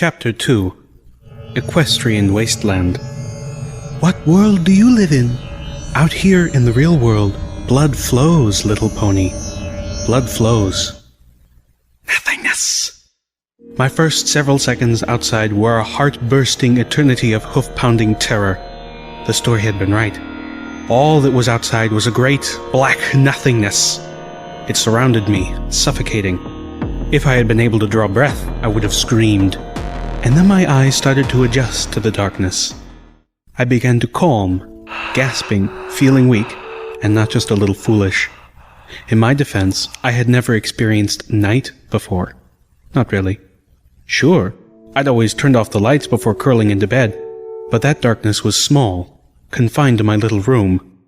Chapter 2. Equestrian Wasteland. What world do you live in? Out here in the real world, blood flows, little pony. Blood flows. Nothingness. My first several seconds outside were a heart-bursting eternity of hoof-pounding terror. The story had been right. All that was outside was a great, black nothingness. It surrounded me, suffocating. If I had been able to draw breath, I would have screamed. And then my eyes started to adjust to the darkness. I began to calm, gasping, feeling weak, and not just a little foolish. In my defense, I had never experienced night before. Not really. Sure, I'd always turned off the lights before curling into bed, but that darkness was small, confined to my little room,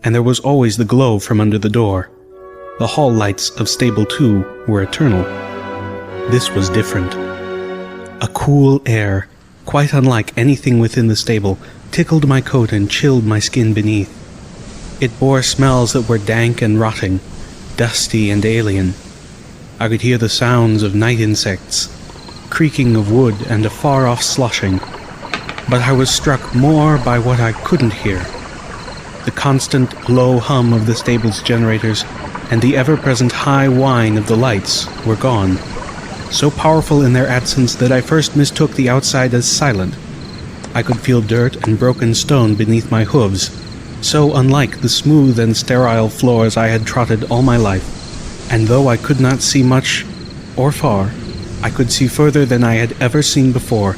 and there was always the glow from under the door. The hall lights of Stable 2 were eternal. This was different. A cool air, quite unlike anything within the stable, tickled my coat and chilled my skin beneath. It bore smells that were dank and rotting, dusty and alien. I could hear the sounds of night insects, creaking of wood and a far-off sloshing. But I was struck more by what I couldn't hear. The constant low hum of the stable's generators and the ever-present high whine of the lights were gone, so powerful in their absence that I first mistook the outside as silent. I could feel dirt and broken stone beneath my hooves, so unlike the smooth and sterile floors I had trotted all my life. And though I could not see much or far, I could see further than I had ever seen before,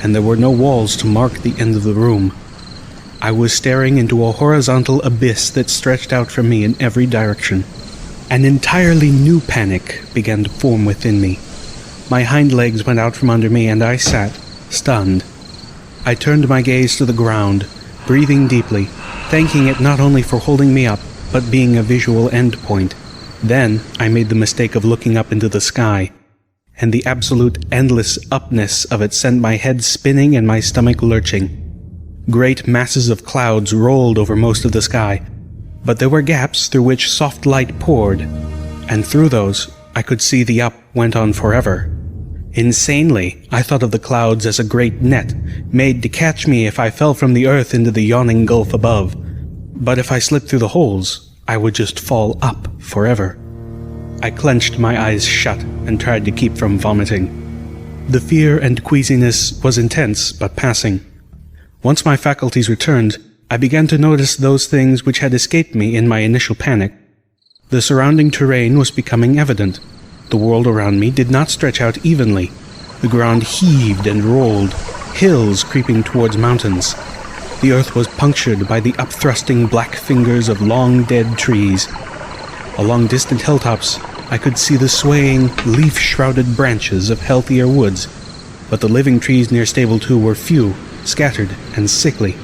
and there were no walls to mark the end of the room. I was staring into a horizontal abyss that stretched out from me in every direction. An entirely new panic began to form within me. My hind legs went out from under me, and I sat, stunned. I turned my gaze to the ground, breathing deeply, thanking it not only for holding me up, but being a visual endpoint. Then I made the mistake of looking up into the sky, and the absolute endless upness of it sent my head spinning and my stomach lurching. Great masses of clouds rolled over most of the sky, but there were gaps through which soft light poured, and through those I could see the up went on forever. Insanely, I thought of the clouds as a great net, made to catch me if I fell from the earth into the yawning gulf above. But if I slipped through the holes, I would just fall up forever. I clenched my eyes shut and tried to keep from vomiting. The fear and queasiness was intense, but passing. Once my faculties returned, I began to notice those things which had escaped me in my initial panic. The surrounding terrain was becoming evident. The world around me did not stretch out evenly. The ground heaved and rolled, hills creeping towards mountains. The earth was punctured by the upthrusting black fingers of long dead trees. Along distant hilltops, I could see the swaying, leaf-shrouded branches of healthier woods, but the living trees near Stable 2 were few, scattered, and sickly.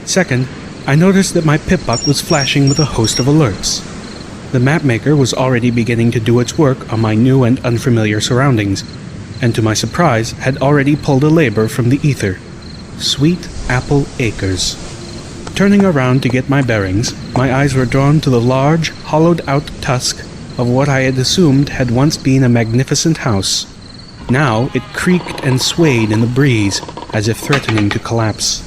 Second, I noticed that my pip-buck was flashing with a host of alerts. The mapmaker was already beginning to do its work on my new and unfamiliar surroundings, and to my surprise had already pulled a labor from the ether. Sweet Apple Acres. Turning around to get my bearings, my eyes were drawn to the large, hollowed-out tusk of what I had assumed had once been a magnificent house. Now it creaked and swayed in the breeze, as if threatening to collapse.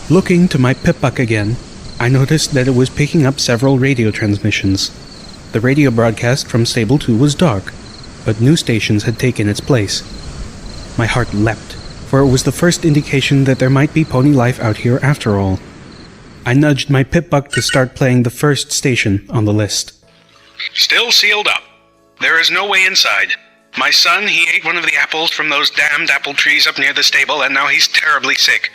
Looking to my pip-buck again, I noticed that it was picking up several radio transmissions. The radio broadcast from Stable 2 was dark, but new stations had taken its place. My heart leapt, for it was the first indication that there might be pony life out here after all. I nudged my pip-buck to start playing the first station on the list. Still sealed up. There is no way inside. My son, he ate one of the apples from those damned apple trees up near the stable, and now he's terribly sick.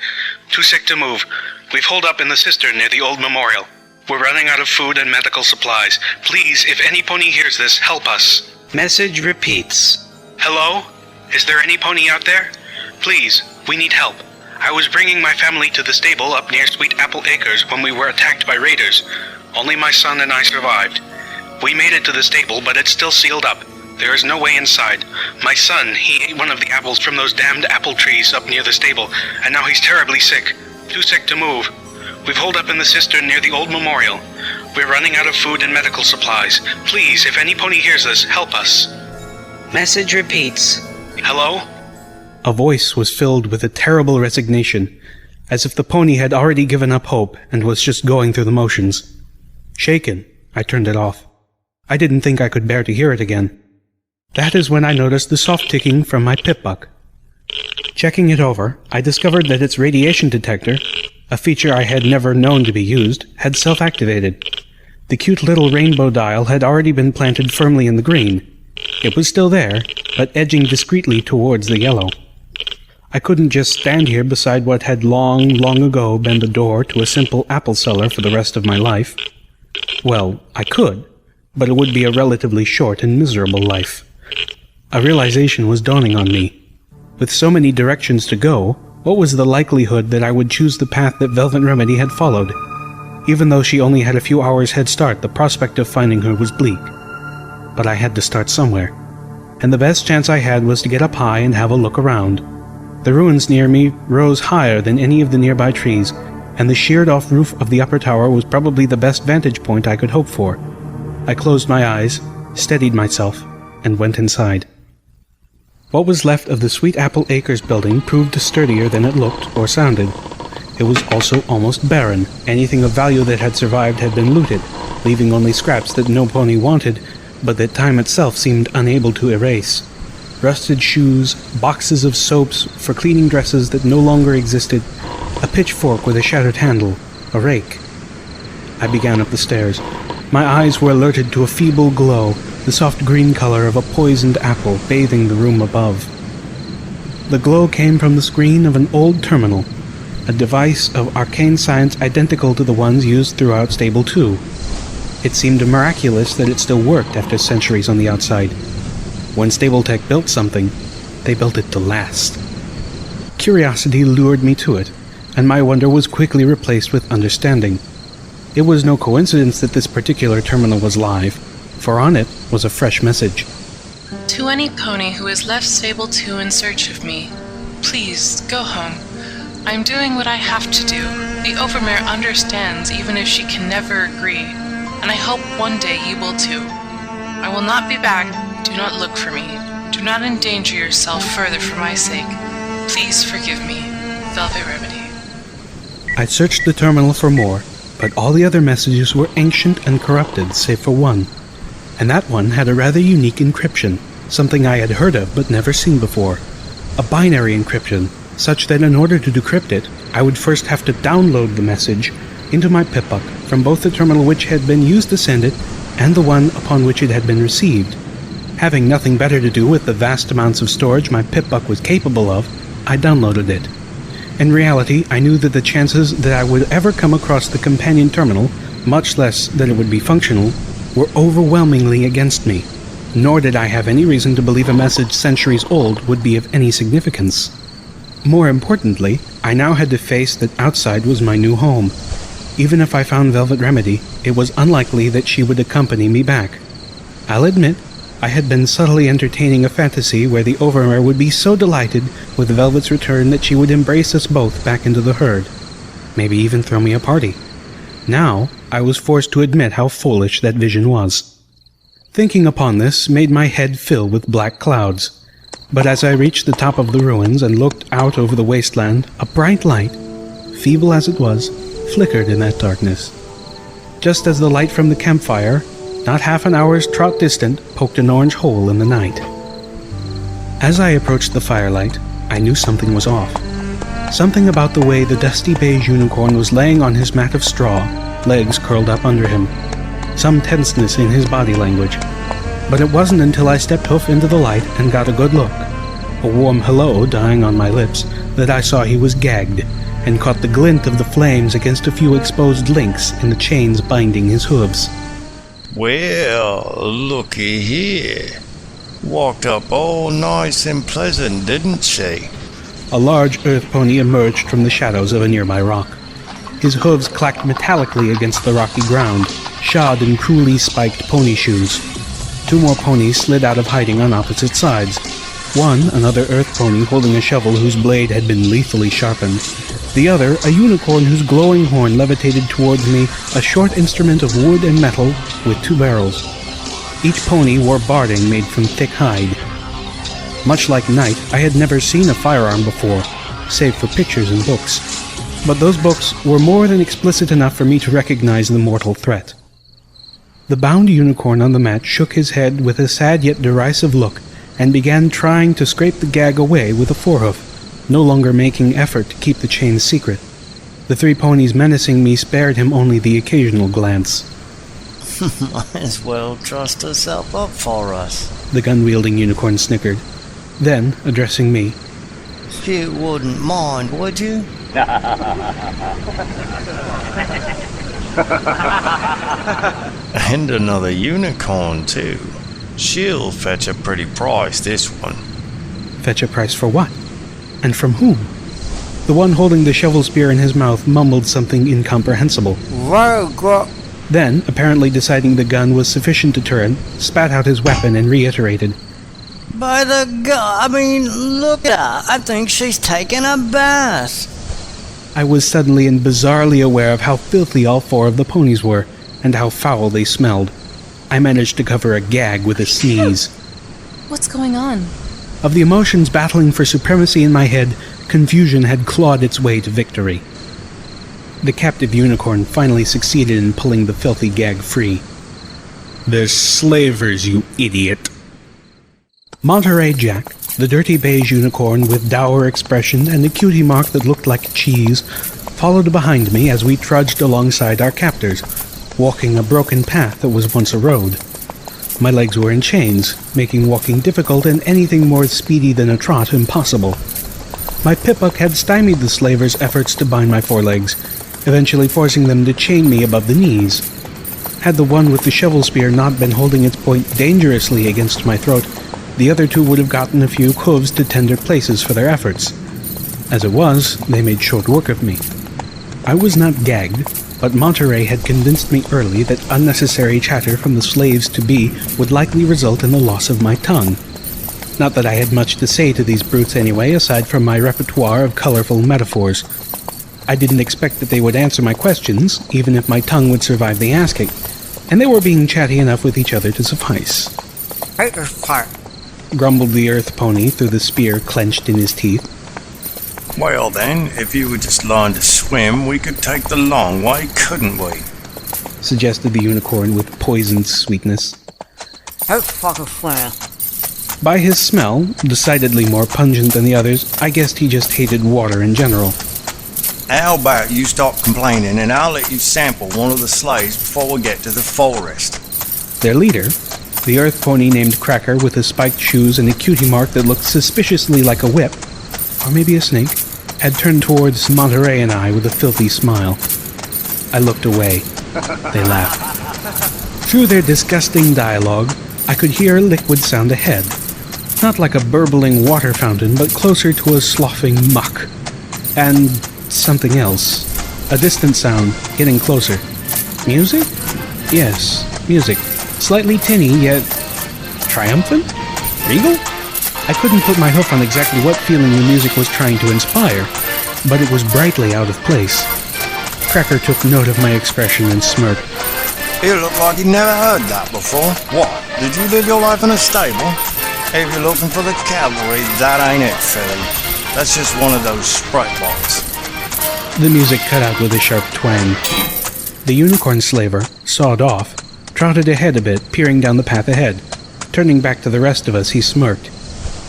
Too sick to move. We've holed up in the cistern near the old memorial. We're running out of food and medical supplies. Please, if any pony hears this, help us. Message repeats. Hello? Is there any pony out there? Please, we need help. I was bringing my family to the stable up near Sweet Apple Acres when we were attacked by raiders. Only my son and I survived. We made it to the stable, but it's still sealed up. There is no way inside. My son, he ate one of the apples from those damned apple trees up near the stable, and now he's terribly sick. Too sick to move. We've holed up in the cistern near the old memorial. We're running out of food and medical supplies. Please, if any pony hears this, help us. Message repeats. Hello? A voice was filled with a terrible resignation, as if the pony had already given up hope and was just going through the motions. Shaken, I turned it off. I didn't think I could bear to hear it again. That is when I noticed the soft ticking from my pip-buck. Checking it over, I discovered that its radiation detector, a feature I had never known to be used, had self-activated. The cute little rainbow dial had already been planted firmly in the green. It was still there, but edging discreetly towards the yellow. I couldn't just stand here beside what had long ago been the door to a simple apple cellar for the rest of my life. Well, I could, but it would be a relatively short and miserable life. A realization was dawning on me. With so many directions to go, what was the likelihood that I would choose the path that Velvet Remedy had followed? Even though she only had a few hours head start, the prospect of finding her was bleak. But I had to start somewhere, and the best chance I had was to get up high and have a look around. The ruins near me rose higher than any of the nearby trees, and the sheared-off roof of the upper tower was probably the best vantage point I could hope for. I closed my eyes, steadied myself, and went inside. What was left of the Sweet Apple Acres building proved sturdier than it looked or sounded. It was also almost barren. Anything of value that had survived had been looted, leaving only scraps that no pony wanted, but that time itself seemed unable to erase. Rusted shoes, boxes of soaps for cleaning dresses that no longer existed, a pitchfork with a shattered handle, a rake. I began up the stairs. My eyes were alerted to a feeble glow, the soft green color of a poisoned apple bathing the room above. The glow came from the screen of an old terminal, a device of arcane science identical to the ones used throughout Stable 2. It seemed miraculous that it still worked after centuries on the outside. When Stable-Tech built something, they built it to last. Curiosity lured me to it, and my wonder was quickly replaced with understanding. It was no coincidence that this particular terminal was live, for on it was a fresh message. To any pony who has left Stable 2 in search of me, please go home. I'm doing what I have to do. The Overmare understands even if she can never agree, and I hope one day you will too. I will not be back. Do not look for me. Do not endanger yourself further for my sake. Please forgive me, Velvet Remedy. I searched the terminal for more, but all the other messages were ancient and corrupted, save for one. And that one had a rather unique encryption, something I had heard of but never seen before. A binary encryption, such that in order to decrypt it, I would first have to download the message into my pip-buck from both the terminal which had been used to send it and the one upon which it had been received. Having nothing better to do with the vast amounts of storage my pip-buck was capable of, I downloaded it. In reality, I knew that the chances that I would ever come across the companion terminal, much less that it would be functional, were overwhelmingly against me, nor did I have any reason to believe a message centuries old would be of any significance. More importantly, I now had to face that outside was my new home. Even if I found Velvet Remedy, it was unlikely that she would accompany me back. I'll admit, I had been subtly entertaining a fantasy where the Overmare would be so delighted with Velvet's return that she would embrace us both back into the herd. Maybe even throw me a party. Now, I was forced to admit how foolish that vision was. Thinking upon this made my head fill with black clouds. But as I reached the top of the ruins and looked out over the wasteland, a bright light, feeble as it was, flickered in that darkness. Just as the light from the campfire, not half an hour's trot distant, poked an orange hole in the night. As I approached the firelight, I knew something was off. Something about the way the dusty beige unicorn was laying on his mat of straw, legs curled up under him. Some tenseness in his body language. But it wasn't until I stepped hoof into the light and got a good look, a warm hello dying on my lips, that I saw he was gagged, and caught the glint of the flames against a few exposed links in the chains binding his hooves. Well, looky here. Walked up all nice and pleasant, didn't she? A large earth pony emerged from the shadows of a nearby rock. His hooves clacked metallically against the rocky ground, shod in cruelly spiked pony shoes. Two more ponies slid out of hiding on opposite sides. One, another earth pony holding a shovel whose blade had been lethally sharpened. The other, a unicorn whose glowing horn levitated towards me, a short instrument of wood and metal with two barrels. Each pony wore barding made from thick hide. Much like Knight, I had never seen a firearm before, save for pictures and books. But those books were more than explicit enough for me to recognize the mortal threat. The bound unicorn on the mat shook his head with a sad yet derisive look and began trying to scrape the gag away with a forehoof, no longer making effort to keep the chain secret. The three ponies menacing me spared him only the occasional glance. Might as well trust herself up for us, The gun-wielding unicorn snickered. Then, addressing me, You wouldn't mind, would you? And another unicorn, too. She'll fetch a pretty price, this one. fetch a price for what? And from whom? The one holding the shovel spear in his mouth mumbled something incomprehensible. Then, apparently deciding the gun was sufficient deterrent, spat out his weapon and reiterated, By the God, look at her. I think she's taking a bath. I was suddenly and bizarrely aware of how filthy all four of the ponies were, and how foul they smelled. I managed to cover a gag with a sneeze. What's going on? Of the emotions battling for supremacy in my head, confusion had clawed its way to victory. The captive unicorn finally succeeded in pulling the filthy gag free. "They're slavers, you idiot." Monterey Jack, the dirty beige unicorn with dour expression and a cutie mark that looked like cheese, followed behind me as we trudged alongside our captors, walking a broken path that was once a road. My legs were in chains, making walking difficult and anything more speedy than a trot impossible. My pip-hook had stymied the slavers' efforts to bind my forelegs, eventually forcing them to chain me above the knees. Had the one with the shovel spear not been holding its point dangerously against my throat, the other two would have gotten a few hooves to tender places for their efforts. As it was, they made short work of me. I was not gagged, but Monterey had convinced me early that unnecessary chatter from the slaves-to-be would likely result in the loss of my tongue. Not that I had much to say to these brutes anyway, aside from my repertoire of colorful metaphors. I didn't expect that they would answer my questions, even if my tongue would survive the asking, and they were being chatty enough with each other to suffice. Grumbled the earth pony through the spear clenched in his teeth. Well then, if you would just learn to swim, we could take the long way, couldn't we? Suggested the unicorn with poisoned sweetness. By his smell, decidedly more pungent than the others, I guessed he just hated water in general. How about you stop complaining and I'll let you sample one of the slaves before we get to the forest. Their leader, the earth pony named Cracker with the spiked shoes and a cutie mark that looked suspiciously like a whip, or maybe a snake, had turned towards Monterey and I with a filthy smile. I looked away. They laughed. Through their disgusting dialogue, I could hear a liquid sound ahead. Not like a burbling water fountain, but closer to a sloughing muck. And something else. A distant sound, getting closer. Music? Yes, music. Slightly tinny, yet triumphant? Regal? I couldn't put my hoof on exactly what feeling the music was trying to inspire, but it was brightly out of place. Cracker took note of my expression and smirked. You look like you'd never heard that before. What? Did you live your life in a stable? If you're looking for the cavalry, that ain't it, Philly. That's just one of those sprite bots. The music cut out with a sharp twang. The unicorn slaver, sawed off, trotted ahead a bit, peering down the path ahead. Turning back to the rest of us, he smirked.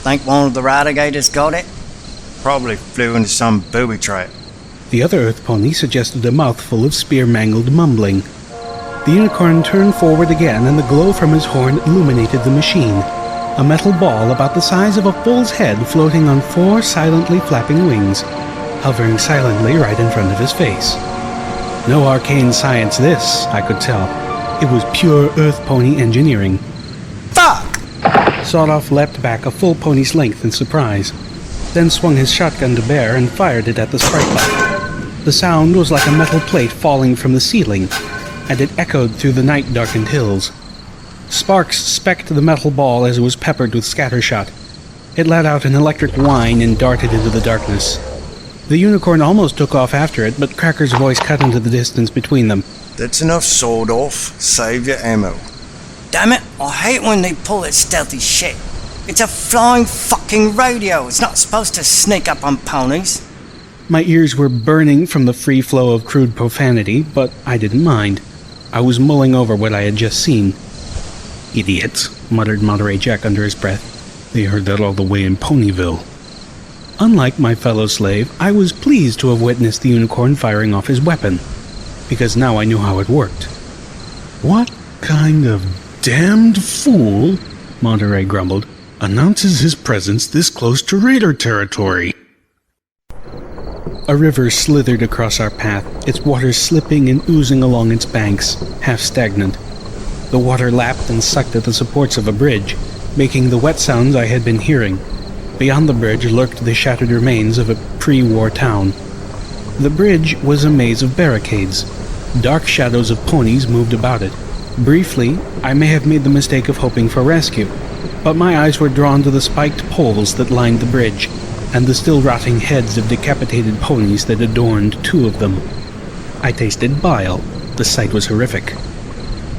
Think one of the rider gators got it? Probably flew into some booby trap. The other earth pony suggested a mouthful of spear-mangled mumbling. The unicorn turned forward again, and the glow from his horn illuminated the machine. A metal ball about the size of a bull's head floating on 4 silently flapping wings, hovering silently right in front of his face. No arcane science this, I could tell. It was pure earth pony engineering. Fuck! Sawed-off leapt back a full pony's length in surprise, then swung his shotgun to bear and fired it at the sprite bot. The sound was like a metal plate falling from the ceiling, and it echoed through the night-darkened hills. Sparks specked the metal ball as it was peppered with scattershot. It let out an electric whine and darted into the darkness. The unicorn almost took off after it, but Cracker's voice cut into the distance between them. That's enough sawed off. Save your ammo. Damn it, I hate when they pull that stealthy shit. It's a flying fucking radio. It's not supposed to sneak up on ponies. My ears were burning from the free flow of crude profanity, but I didn't mind. I was mulling over what I had just seen. "Idiots," muttered Monterey Jack under his breath. "They heard that all the way in Ponyville." Unlike my fellow slave, I was pleased to have witnessed the unicorn firing off his weapon, because now I knew how it worked. "What kind of damned fool," Monterey grumbled, "announces his presence this close to raider territory?" A river slithered across our path, its waters slipping and oozing along its banks, half stagnant. The water lapped and sucked at the supports of a bridge, making the wet sounds I had been hearing. Beyond the bridge lurked the shattered remains of a pre-war town. The bridge was a maze of barricades. Dark shadows of ponies moved about it. Briefly, I may have made the mistake of hoping for rescue, but my eyes were drawn to the spiked poles that lined the bridge, and the still rotting heads of decapitated ponies that adorned two of them. I tasted bile. The sight was horrific.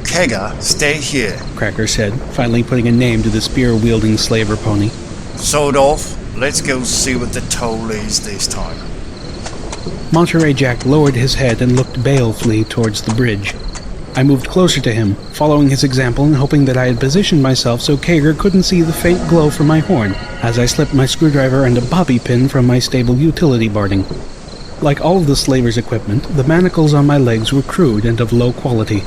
Kega, stay here. Cracker said, finally putting a name to the spear-wielding slaver pony. Sold off. Let's go see what the toll is this time. Monterey Jack lowered his head and looked balefully towards the bridge. I moved closer to him, following his example and hoping that I had positioned myself so Kager couldn't see the faint glow from my horn as I slipped my screwdriver and a bobby pin from my stable utility barding. Like all of the slaver's equipment, the manacles on my legs were crude and of low quality.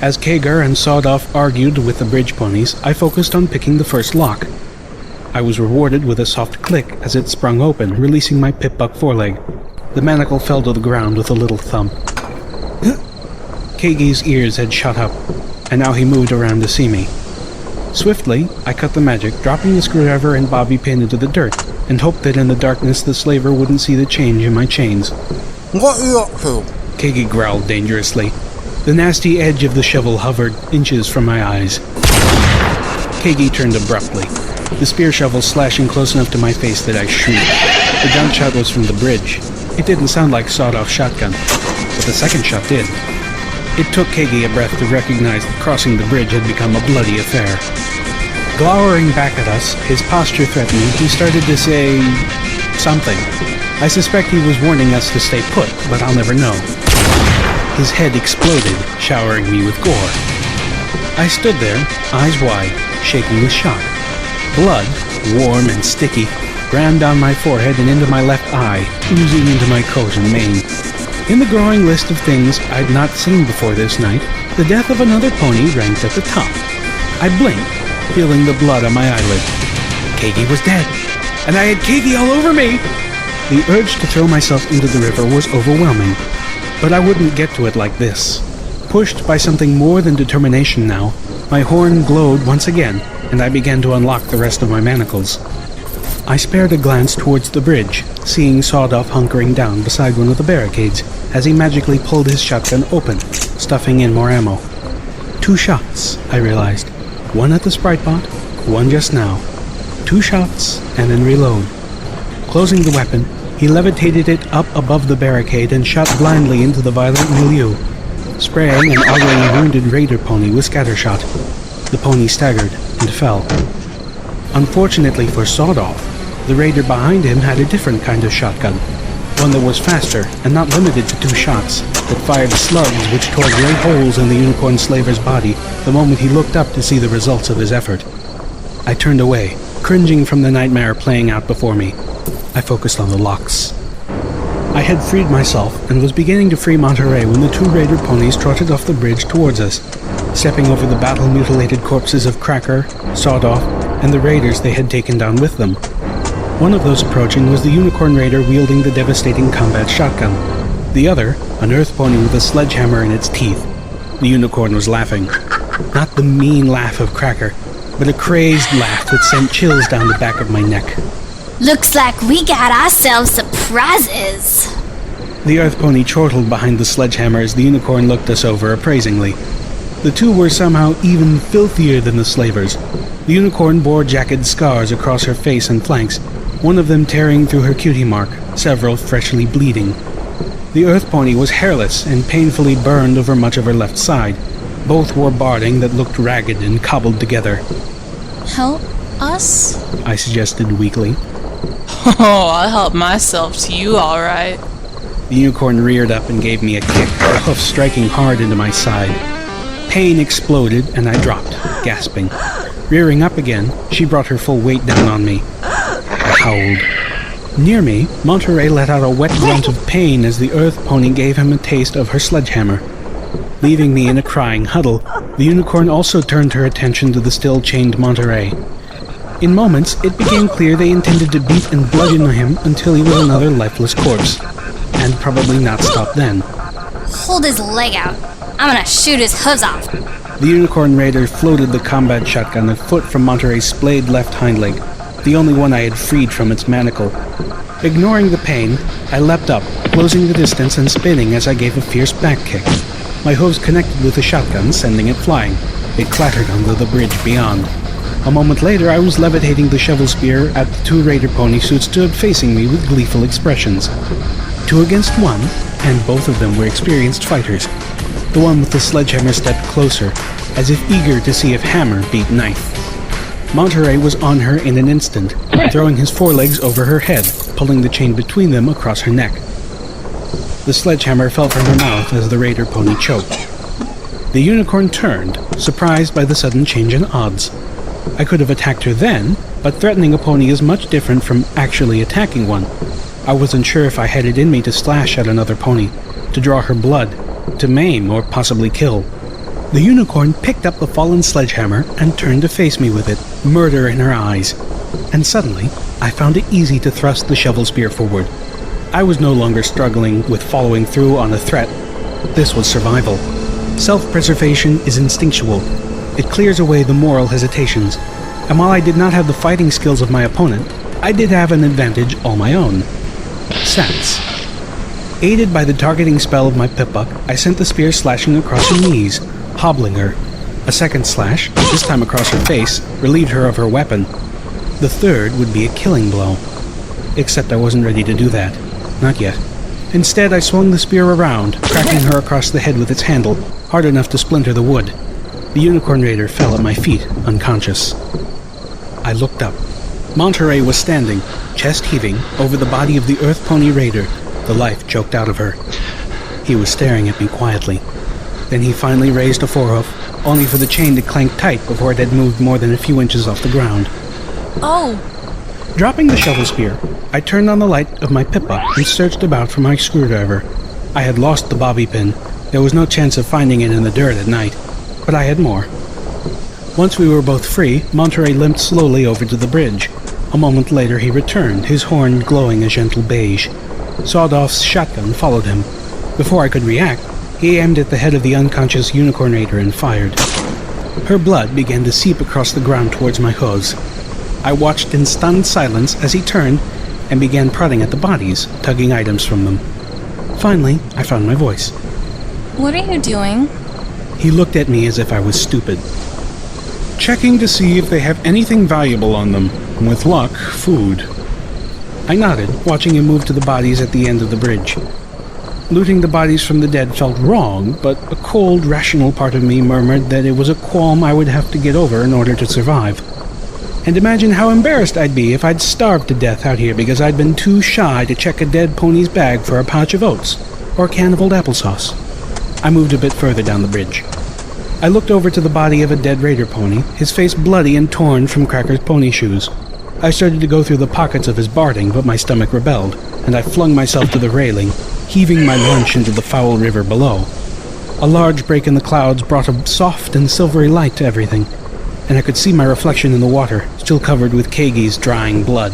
As Kager and Sawdoff argued with the bridge ponies, I focused on picking the first lock. I was rewarded with a soft click as it sprung open, releasing my pip-buck foreleg. The manacle fell to the ground with a little thump. Kagi's ears had shut up, and now he moved around to see me. Swiftly, I cut the magic, dropping the screwdriver and bobby pin into the dirt, and hoped that in the darkness the slaver wouldn't see the change in my chains. What are you up to? Kagi growled dangerously. The nasty edge of the shovel hovered inches from my eyes. Kagi turned abruptly, the spear shovel slashing close enough to my face that I shrieked. The gunshot was from the bridge. It didn't sound like sawed-off shotgun, but the second shot did. It took Kagi a breath to recognize that crossing the bridge had become a bloody affair. Glowering back at us, his posture threatening, he started to say something. I suspect he was warning us to stay put, but I'll never know. His head exploded, showering me with gore. I stood there, eyes wide, shaking with shock. Blood, warm and sticky, ran down my forehead and into my left eye, oozing into my coat and mane. In the growing list of things I'd not seen before this night, the death of another pony ranked at the top. I blinked, feeling the blood on my eyelid. Kagi was dead, and I had Kagi all over me! The urge to throw myself into the river was overwhelming, but I wouldn't get to it like this. Pushed by something more than determination now, my horn glowed once again, and I began to unlock the rest of my manacles. I spared a glance towards the bridge, seeing Sawdoff hunkering down beside one of the barricades as he magically pulled his shotgun open, stuffing in more ammo. 2 shots, I realized. One at the sprite bot, one just now. 2 shots, and then reload. Closing the weapon, he levitated it up above the barricade and shot blindly into the violent milieu, spraying an already wounded raider pony with scattershot. The pony staggered and fell. Unfortunately for Sawdoff, the raider behind him had a different kind of shotgun, one that was faster and not limited to 2 shots, that fired slugs which tore great holes in the unicorn slaver's body the moment he looked up to see the results of his effort. I turned away, cringing from the nightmare playing out before me. I focused on the locks. I had freed myself and was beginning to free Monterey when the 2 raider ponies trotted off the bridge towards us, stepping over the battle-mutilated corpses of Cracker, Sawdoff, and the raiders they had taken down with them. One of those approaching was the unicorn raider wielding the devastating combat shotgun. The other, an earth pony with a sledgehammer in its teeth. The unicorn was laughing. Not the mean laugh of Cracker, but a crazed laugh that sent chills down the back of my neck. Looks like we got ourselves some prizes. The earth pony chortled behind the sledgehammer as the unicorn looked us over appraisingly. The 2 were somehow even filthier than the slavers. The unicorn bore jagged scars across her face and flanks, one of them tearing through her cutie mark, several freshly bleeding. The earth pony was hairless and painfully burned over much of her left side. Both wore barding that looked ragged and cobbled together. Help us? I suggested weakly. Oh, I'll help myself to you, all right. The unicorn reared up and gave me a kick, her hoof striking hard into my side. Pain exploded, and I dropped, gasping. Rearing up again, she brought her full weight down on me. I howled. Near me, Monterey let out a wet grunt of pain as the earth pony gave him a taste of her sledgehammer. Leaving me in a crying huddle, the unicorn also turned her attention to the still chained Monterey. In moments, it became clear they intended to beat and bludgeon him until he was another lifeless corpse. And probably not stop then. Hold his leg out. I'm gonna shoot his hooves off. The unicorn raider floated the combat shotgun a foot from Monterey's splayed left hind leg, the only one I had freed from its manacle. Ignoring the pain, I leapt up, closing the distance and spinning as I gave a fierce back kick. My hooves connected with the shotgun, sending it flying. It clattered onto the bridge beyond. A moment later, I was levitating the shovel spear at the two raider ponies who stood facing me with gleeful expressions. 2 against 1, and both of them were experienced fighters. The one with the sledgehammer stepped closer, as if eager to see if hammer beat knife. Monterey was on her in an instant, throwing his forelegs over her head, pulling the chain between them across her neck. The sledgehammer fell from her mouth as the raider pony choked. The unicorn turned, surprised by the sudden change in odds. I could have attacked her then, but threatening a pony is much different from actually attacking one. I wasn't sure if I had it in me to slash at another pony, to draw her blood, to maim or possibly kill. The unicorn picked up the fallen sledgehammer and turned to face me with it, murder in her eyes. And suddenly, I found it easy to thrust the shovel spear forward. I was no longer struggling with following through on a threat. This was survival. Self-preservation is instinctual. It clears away the moral hesitations. And while I did not have the fighting skills of my opponent, I did have an advantage all my own. Sats. Aided by the targeting spell of my Pippa, I sent the spear slashing across her knees, hobbling her. A second slash, this time across her face, relieved her of her weapon. The third would be a killing blow. Except I wasn't ready to do that. Not yet. Instead, I swung the spear around, cracking her across the head with its handle, hard enough to splinter the wood. The unicorn raider fell at my feet, unconscious. I looked up. Monterey was standing, chest heaving, over the body of the earth pony raider, the life choked out of her. He was staring at me quietly. Then he finally raised a forehoof, only for the chain to clank tight before it had moved more than a few inches off the ground. Oh! Dropping the shovel spear, I turned on the light of my Pippa and searched about for my screwdriver. I had lost the bobby pin. There was no chance of finding it in the dirt at night, but I had more. Once we were both free, Monterey limped slowly over to the bridge. A moment later he returned, his horn glowing a gentle beige. Sawdoff's shotgun followed him. Before I could react, he aimed at the head of the unconscious unicorn raider and fired. Her blood began to seep across the ground towards my hooves. I watched in stunned silence as he turned and began prodding at the bodies, tugging items from them. Finally, I found my voice. What are you doing? He looked at me as if I was stupid. Checking to see if they have anything valuable on them. With luck, food. I nodded, watching him move to the bodies at the end of the bridge. Looting the bodies from the dead felt wrong, but a cold, rational part of me murmured that it was a qualm I would have to get over in order to survive. And imagine how embarrassed I'd be if I'd starved to death out here because I'd been too shy to check a dead pony's bag for a pouch of oats or a can of old applesauce. I moved a bit further down the bridge. I looked over to the body of a dead raider pony, his face bloody and torn from Cracker's pony shoes. I started to go through the pockets of his barding, but my stomach rebelled, and I flung myself to the railing, heaving my lunch into the foul river below. A large break in the clouds brought a soft and silvery light to everything, and I could see my reflection in the water, still covered with Kagi's drying blood.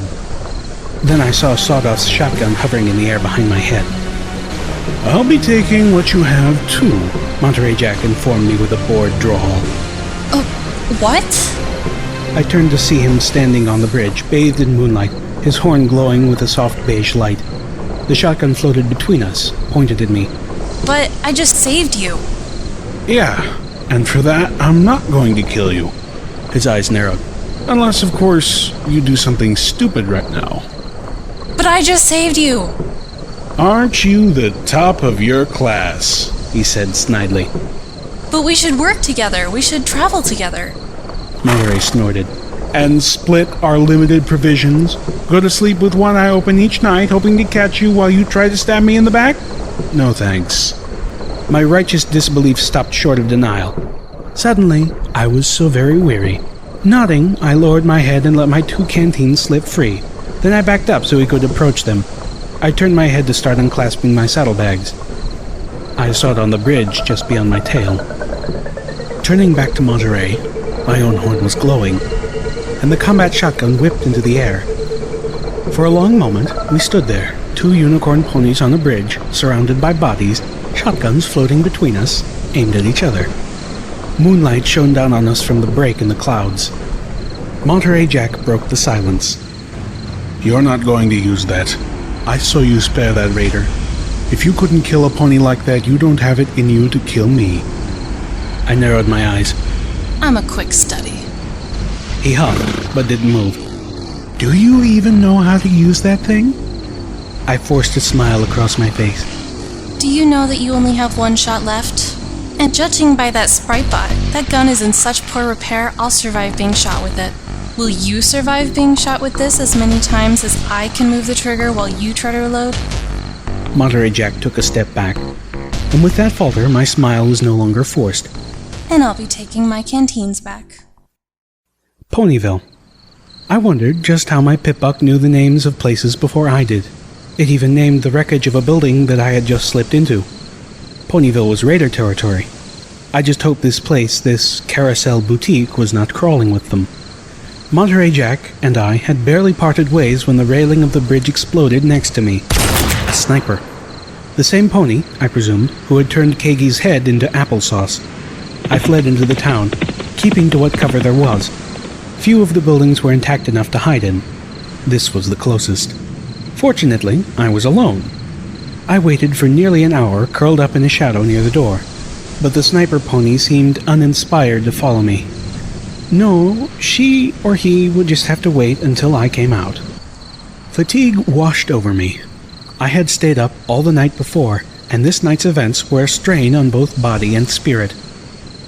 Then I saw Sawdust's shotgun hovering in the air behind my head. "I'll be taking what you have, too," Monterey Jack informed me with a bored drawl. What? I turned to see him standing on the bridge, bathed in moonlight, his horn glowing with a soft beige light. The shotgun floated between us, pointed at me. But I just saved you. "Yeah, and for that, I'm not going to kill you." His eyes narrowed. "Unless, of course, you do something stupid right now." But I just saved you. "Aren't you the top of your class?" he said snidely. But we should work together. We should travel together. Monterey snorted. and split our limited provisions? Go to sleep with one eye open each night, hoping to catch you while you try to stab me in the back? No thanks. My righteous disbelief stopped short of denial. Suddenly, I was so very weary. Nodding, I lowered my head and let my 2 canteens slip free. Then I backed up so he could approach them. I turned my head to start unclasping my saddlebags. I saw it on the bridge just beyond my tail. Turning back to Monterey, my own horn was glowing, and the combat shotgun whipped into the air. For a long moment, we stood there, 2 unicorn ponies on a bridge, surrounded by bodies, shotguns floating between us, aimed at each other. Moonlight shone down on us from the break in the clouds. Monterey Jack broke the silence. You're not going to use that. I saw you spare that raider. If you couldn't kill a pony like that, you don't have it in you to kill me. I narrowed my eyes. I'm a quick study. He hugged, but didn't move. Do you even know how to use that thing? I forced a smile across my face. Do you know that you only have 1 shot left? And judging by that sprite bot, that gun is in such poor repair, I'll survive being shot with it. Will you survive being shot with this as many times as I can move the trigger while you try to reload? Monterey Jack took a step back, and with that falter, my smile was no longer forced. And I'll be taking my canteens back. Ponyville. I wondered just how my Pip-Buck knew the names of places before I did. It even named the wreckage of a building that I had just slipped into. Ponyville was raider territory. I just hoped this place, this carousel boutique, was not crawling with them. Monterey Jack and I had barely parted ways when the railing of the bridge exploded next to me. A sniper. The same pony, I presumed, who had turned Kagey's head into applesauce. I fled into the town, keeping to what cover there was. Few of the buildings were intact enough to hide in. This was the closest. Fortunately, I was alone. I waited for nearly an hour, curled up in a shadow near the door, but the sniper pony seemed uninspired to follow me. No, she or he would just have to wait until I came out. Fatigue washed over me. I had stayed up all the night before, and this night's events were a strain on both body and spirit.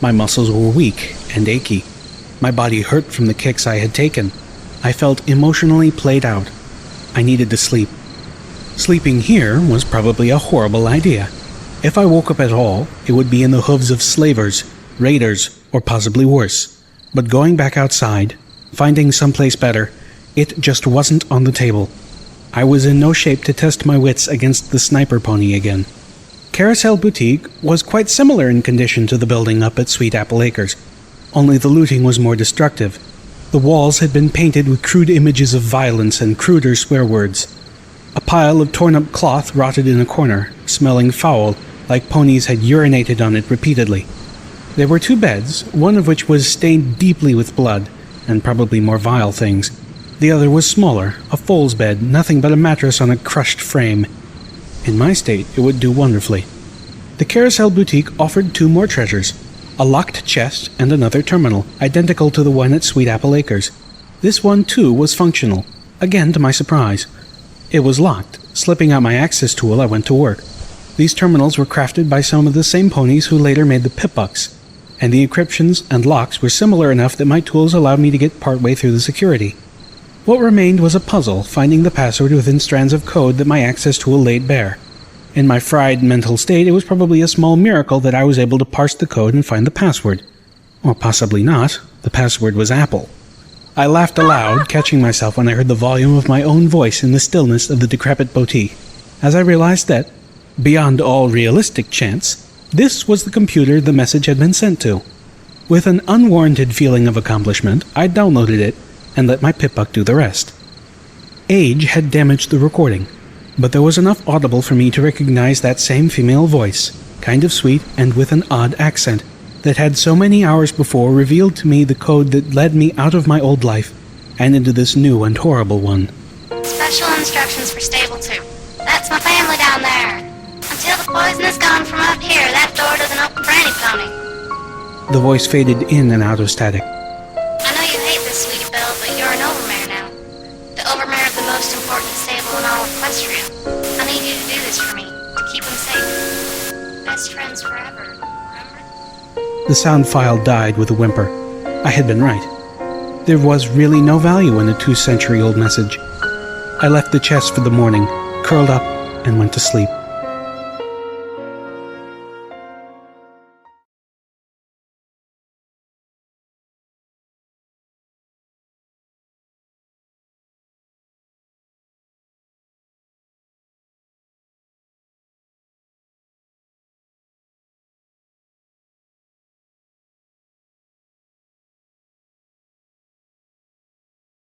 My muscles were weak and achy. My body hurt from the kicks I had taken. I felt emotionally played out. I needed to sleep. Sleeping here was probably a horrible idea. If I woke up at all, it would be in the hooves of slavers, raiders, or possibly worse. But going back outside, finding someplace better, it just wasn't on the table. I was in no shape to test my wits against the sniper pony again. Carousel Boutique was quite similar in condition to the building up at Sweet Apple Acres, only the looting was more destructive. The walls had been painted with crude images of violence and cruder swear words. A pile of torn-up cloth rotted in a corner, smelling foul, like ponies had urinated on it repeatedly. There were 2 beds, one of which was stained deeply with blood, and probably more vile things. The other was smaller, a foal's bed, nothing but a mattress on a crushed frame. In my state, it would do wonderfully. The Carousel Boutique offered 2 more treasures, a locked chest and another terminal, identical to the one at Sweet Apple Acres. This one, too, was functional, again to my surprise. It was locked. Slipping out my access tool, I went to work. These terminals were crafted by some of the same ponies who later made the Pip-Bucks, and the encryptions and locks were similar enough that my tools allowed me to get partway through the security. What remained was a puzzle, finding the password within strands of code that my access tool laid bare. In my fried mental state, it was probably a small miracle that I was able to parse the code and find the password. Or possibly not. The password was Apple. I laughed aloud, catching myself when I heard the volume of my own voice in the stillness of the decrepit boutique, as I realized that, beyond all realistic chance, this was the computer the message had been sent to. With an unwarranted feeling of accomplishment, I downloaded it and let my Pip-Buck do the rest. Age had damaged the recording, but there was enough audible for me to recognize that same female voice, kind of sweet and with an odd accent, that had so many hours before revealed to me the code that led me out of my old life and into this new and horrible one. Special instructions for Stable 2. That's my family down there. Until the poison is gone from up here, that door doesn't open for any pony. The voice faded in and out of static. I know you hate this, Sweetie Belle, but you're an overmare now. The overmare of the most important stable in all of Equestria. I need you to do this for me, to keep them safe. Best friends forever, remember? The sound file died with a whimper. I had been right. There was really no value in a 2-century-old message. I left the chest for the morning, curled up, and went to sleep.